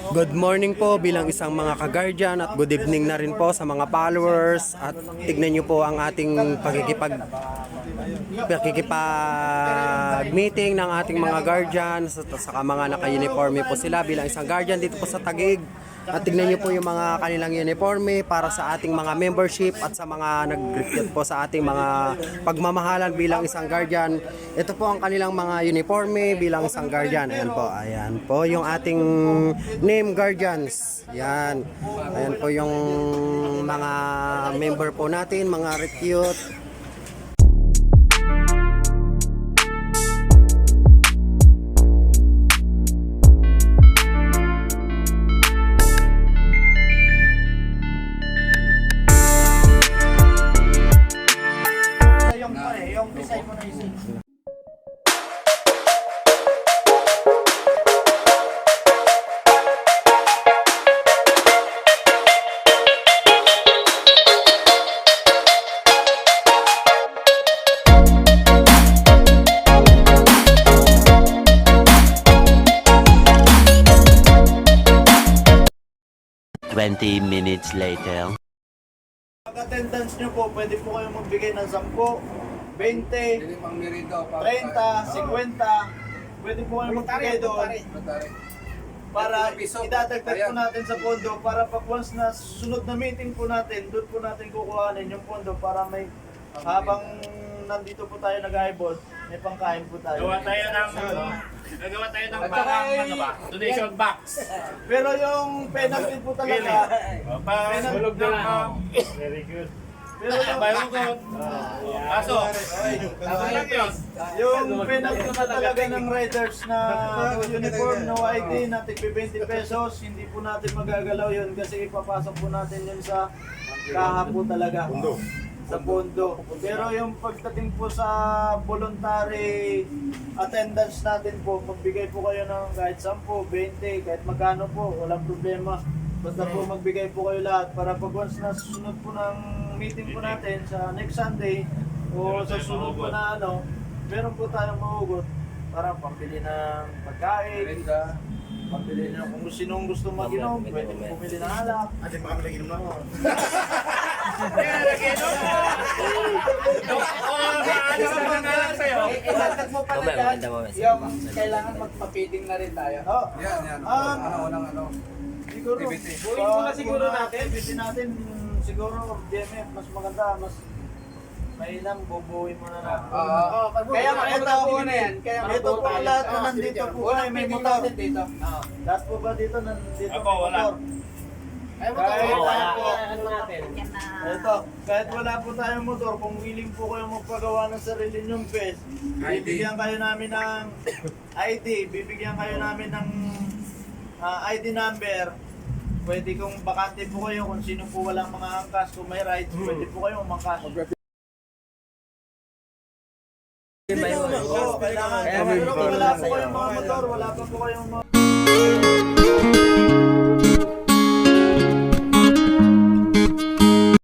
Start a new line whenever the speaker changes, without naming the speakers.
Good morning po bilang isang mga ka-guardian at good evening na rin po sa mga followers at tignan nyo po ang ating pakikipag-meeting ng ating mga guardians at saka mga naka-uniforme po sila bilang isang guardian dito po sa Taguig. At tignan nyo po yung mga kanilang uniforme para sa ating mga membership at sa mga nag-recruit po sa ating mga pagmamahalan bilang isang guardian. Ito po ang kanilang mga uniforme bilang isang guardian. Ayan po yung ating name guardians. Yan. Ayan po yung mga member po natin, mga recruit.
Yung design mo na isip.
Twenty minutes later.
Pag-attendance nyo po, pwede po kayong magbigay ng 10, 20, 30, 50. Pwede po kayong magbigay doon para idadagdag po natin sa pondo para pag once na sunod na meeting po natin, doon po natin kukuhanin yung pondo para may habang nandito po tayo nag-eyeball, may pangkain po tayo.
Gagawa tayo ng parang ano ba? Donation box.
Pero yung penalty po talaga,
Para hulog na lang. Very good.
pero yung
Bayo ko. Aso. Tama lang yun.
yung penalty na talaga ng riders na uniform, no ID, na tigpi 20 pesos, hindi po natin magagalaw yun kasi ipapasok po natin yun sa kaha po talaga. Sa pondo. Pero yung pagdating po sa voluntary attendance natin po, magbigay po kayo ng kahit 10, 20, kahit magkano po, walang problema. Basta po magbigay po kayo lahat para pag once na susunod po ng meeting po natin sa next Sunday o sa sunod po na ano, meron po tayong mahugot para pambili ng pagkain, pambili ng kung sinong gusto mag-inom, pwede pumili ng alak. Ate, baka may nag-inom na ako.
Itatag mo pala yan, yung kailangan magpa-feeding na rin tayo.
Oh,
Yan.
siguro. Buuin muna siguro natin. Bitin natin siguro DMF mas maganda, mas mainam bubuuin muna natin.
Kaya ito po na yan. Kaya
Ito po lahat na nandito po ay may motor.
natin dito.
Lahat po ba dito nandito
Ako,
may
wala.
motor?
Ay,
Kahit
wala.
natin. Ito, kahit wala po tayong motor, kung willing po kayo magpagawa ng sarili nyong best, bibigyan kayo namin ng ID, bibigyan kayo namin ng ID number. Pwede kung bakante po kayo, kung sino po walang mga angkas, kung may rides, pwede po kayo umangkas. Oo, kailangan. Pero kung wala po kayong mga motor, wala pa po kayong mga